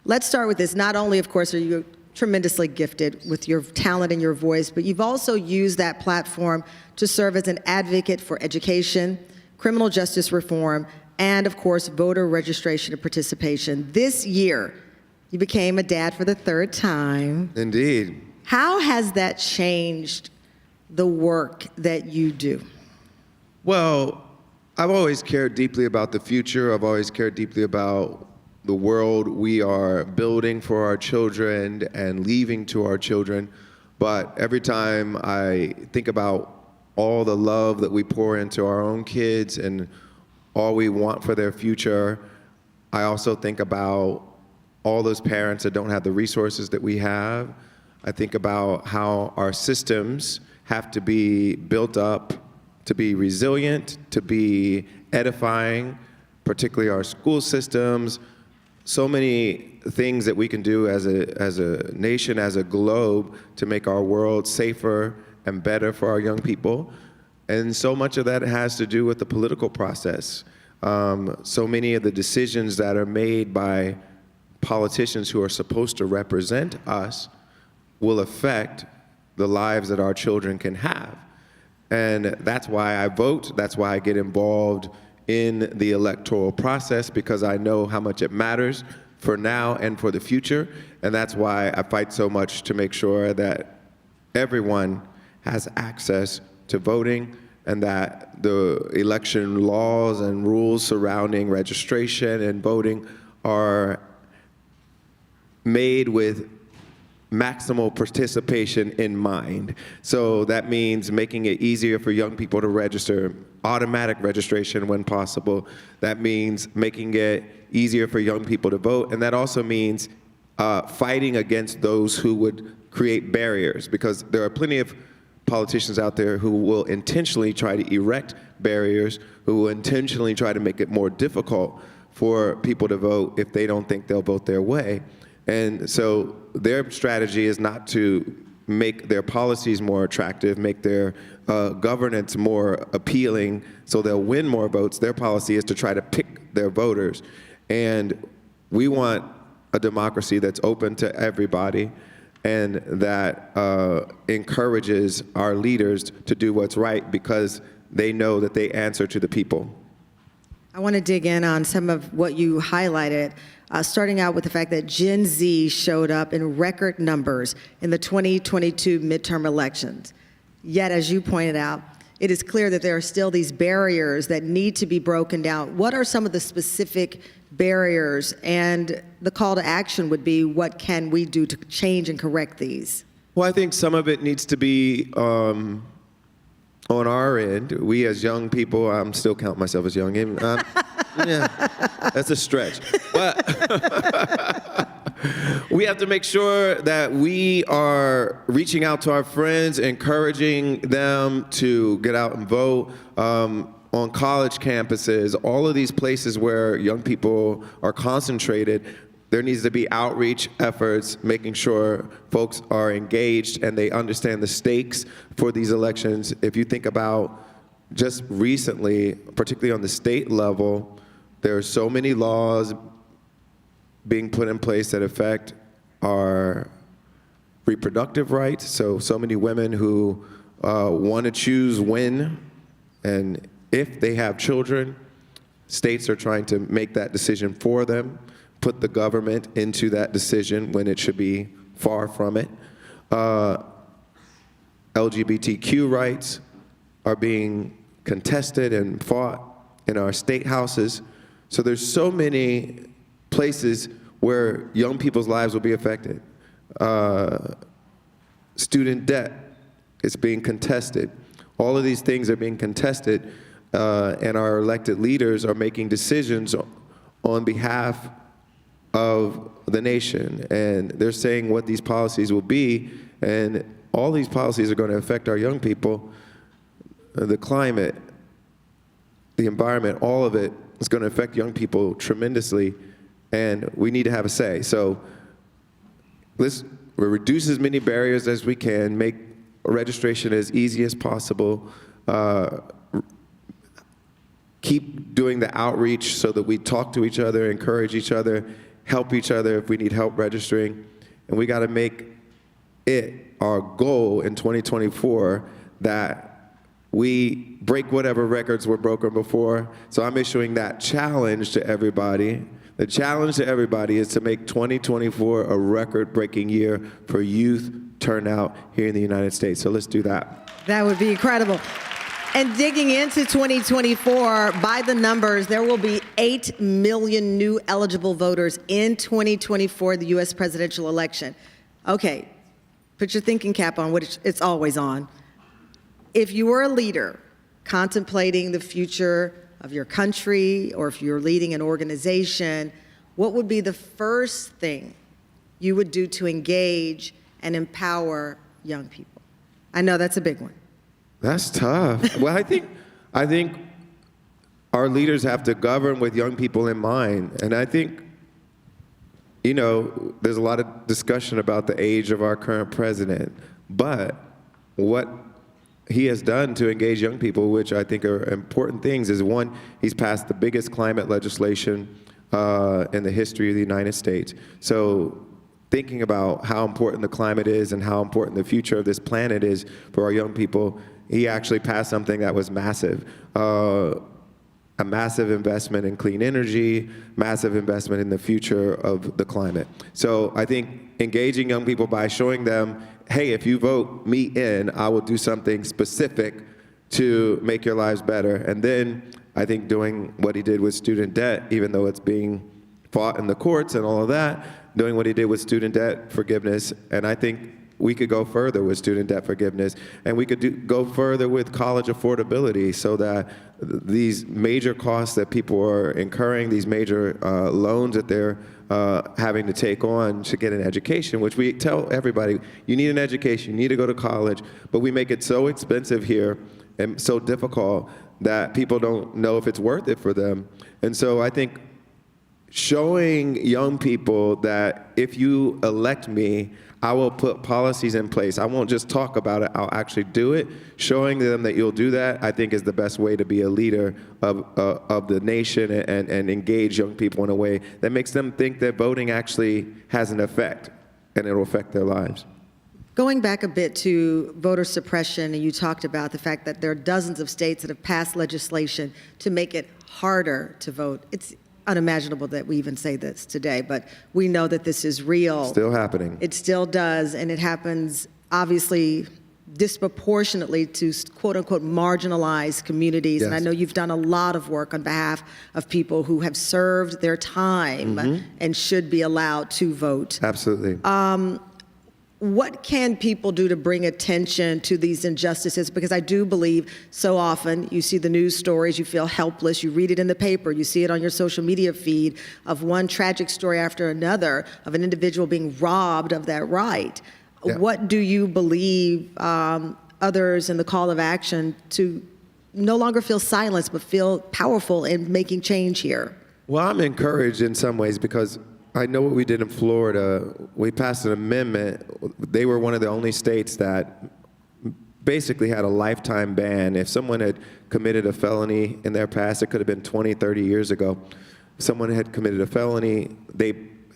let's start with this. Not only, of course, are you tremendously gifted with your talent and your voice, but you've also used that platform to serve as an advocate for education, criminal justice reform, and of course, voter registration and participation. This year, you became a dad for the third time. Indeed. How has that changed the work that you do? Well, I've always cared deeply about the future. I've always cared deeply about the world we are building for our children and leaving to our children. But every time I think about all the love that we pour into our own kids and all we want for their future, I also think about all those parents that don't have the resources that we have. I think about how our systems have to be built up to be resilient, to be edifying, particularly our school systems. So many things that we can do as a nation, as a globe, to make our world safer and better for our young people. And so much of that has to do with the political process. So many of the decisions that are made by politicians who are supposed to represent us will affect the lives that our children can have. And that's why I vote, that's why I get involved in the electoral process, because I know how much it matters for now and for the future. And that's why I fight so much to make sure that everyone has access to voting, and that the election laws and rules surrounding registration and voting are made with maximal participation in mind. So that means making it easier for young people to register, automatic registration when possible. That means making it easier for young people to vote. And that also means fighting against those who would create barriers, because there are plenty of politicians out there who will intentionally try to erect barriers, who will intentionally try to make it more difficult for people to vote if they don't think they'll vote their way. And so their strategy is not to make their policies more attractive, make their governance more appealing so they'll win more votes. Their policy is to try to pick their voters. And we want a democracy that's open to everybody and that encourages our leaders to do what's right, because they know that they answer to the people. I want to dig in on some of what you highlighted, starting out with the fact that Gen Z showed up in record numbers in the 2022 midterm elections. Yet, as you pointed out, it is clear that there are still these barriers that need to be broken down. What are some of the specific barriers? And the call to action would be, what can we do to change and correct these? Well, I think some of it needs to be on our end. We as young people, I'm still counting myself as young. Yeah, that's a stretch. But we have to make sure that we are reaching out to our friends, encouraging them to get out and vote. On college campuses, all of these places where young people are concentrated, there needs to be outreach efforts, making sure folks are engaged and they understand the stakes for these elections. If you think about just recently, particularly on the state level, there are so many laws being put in place that affect our reproductive rights. So many women who want to choose when and if they have children, states are trying to make that decision for them, put the government into that decision when it should be far from it. LGBTQ rights are being contested and fought in our state houses. So there's so many places where young people's lives will be affected. Student debt is being contested. All of these things are being contested, and our elected leaders are making decisions on behalf of the nation. And they're saying what these policies will be, and all these policies are going to affect our young people. The climate, the environment, all of it is going to affect young people tremendously, and we need to have a say. So let's reduce as many barriers as we can, make registration as easy as possible, keep doing the outreach so that we talk to each other, encourage each other, help each other if we need help registering. And we got to make it our goal in 2024 that we break whatever records were broken before. So I'm issuing that challenge to everybody. The challenge to everybody is to make 2024 a record-breaking year for youth turnout here in the United States. So let's do that. That would be incredible. And digging into 2024, by the numbers, there will be 8 million new eligible voters in 2024, the U.S. presidential election. Okay, put your thinking cap on, which it's always on. If you were a leader contemplating the future of your country, or if you're leading an organization, what would be the first thing you would do to engage and empower young people? I know that's a big one. That's tough. Well, I think our leaders have to govern with young people in mind. And I think, you know, there's a lot of discussion about the age of our current president, but what he has done to engage young people, which I think are important things, is one, he's passed the biggest climate legislation in the history of the United States. So thinking about how important the climate is and how important the future of this planet is for our young people, he actually passed something that was massive. A massive investment in clean energy, massive investment in the future of the climate. So I think engaging young people by showing them, hey, if you vote me in, I will do something specific to make your lives better. And then I think doing what he did with student debt, even though it's being fought in the courts and all of that, doing what he did with student debt forgiveness. And I think we could go further with student debt forgiveness, and we could go further with college affordability so that these major costs that people are incurring, these major loans that they're having to take on to get an education, which we tell everybody, you need an education, you need to go to college, but we make it so expensive here and so difficult that people don't know if it's worth it for them. And so I think showing young people that if you elect me, I will put policies in place. I won't just talk about it, I'll actually do it. Showing them that you'll do that, I think, is the best way to be a leader of the nation and engage young people in a way that makes them think that voting actually has an effect and it'll affect their lives. Going back a bit to voter suppression, and you talked about the fact that there are dozens of states that have passed legislation to make it harder to vote. It's unimaginable that we even say this today, but we know that this is real. Still happening. It still does, and it happens obviously disproportionately to quote-unquote marginalized communities. Yes. And I know you've done a lot of work on behalf of people who have served their time and should be allowed to vote. Absolutely. What can people do to bring attention to these injustices? Because I do believe so often you see the news stories, you feel helpless, you read it in the paper, you see it on your social media feed of one tragic story after another of an individual being robbed of that right. Yeah. What do you believe others in the call of action to no longer feel silenced but feel powerful in making change here? Well, I'm encouraged in some ways because I know what we did in Florida. We passed an amendment. They were one of the only states that basically had a lifetime ban. If someone had committed a felony in their past, it could have been 20, 30 years ago. If someone had committed a felony, they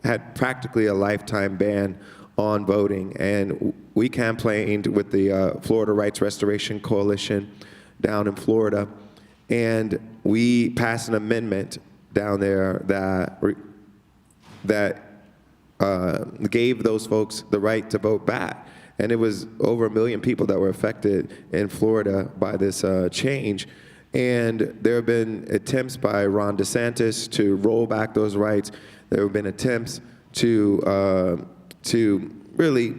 had practically a lifetime ban on voting. And we campaigned with the Florida Rights Restoration Coalition down in Florida. And we passed an amendment down there that gave those folks the right to vote back. And it was over 1 million people that were affected in Florida by this change. And there have been attempts by Ron DeSantis to roll back those rights. There have been attempts to really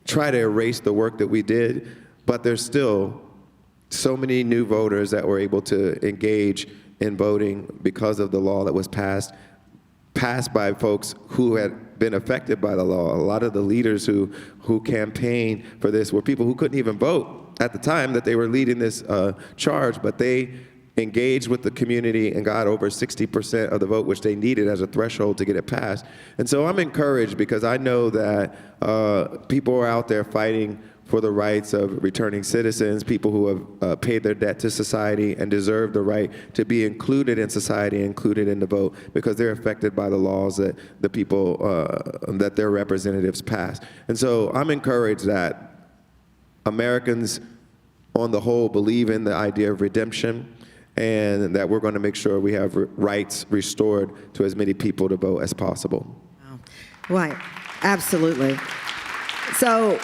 try to erase the work that we did, but there's still so many new voters that were able to engage in voting because of the law that was passed by folks who had been affected by the law. A lot of the leaders who campaigned for this were people who couldn't even vote at the time that they were leading this charge, but they engaged with the community and got over 60% of the vote, which they needed as a threshold to get it passed. And so I'm encouraged because I know that people are out there fighting for the rights of returning citizens, people who have paid their debt to society and deserve the right to be included in society, included in the vote, because they're affected by the laws that the people, that their representatives pass. And so I'm encouraged that Americans on the whole believe in the idea of redemption, and that we're going to make sure we have rights restored to as many people to vote as possible. Wow. Right, absolutely. So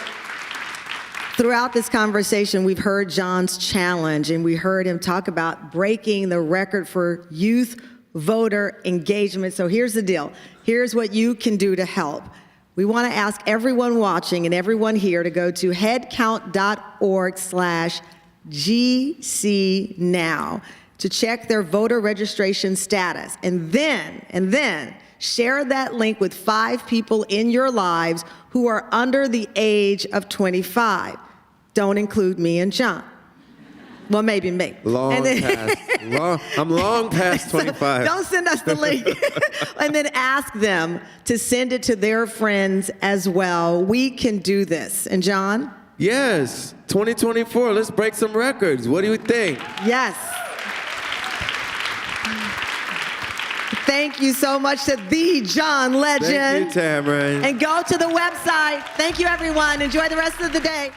throughout this conversation, we've heard John's challenge, and we heard him talk about breaking the record for youth voter engagement. So here's the deal. Here's what you can do to help. We want to ask everyone watching and everyone here to go to headcount.org/GC now to check their voter registration status. And then share that link with 5 people in your lives who are under the age of 25. Don't include me and John. Well, maybe me. I'm long past 25. So don't send us the link. And then ask them to send it to their friends as well. We can do this. And John? Yes, 2024, let's break some records. What do you think? Yes. Thank you so much to the John Legend. Thank you, Tamron. And go to the website. Thank you, everyone. Enjoy the rest of the day.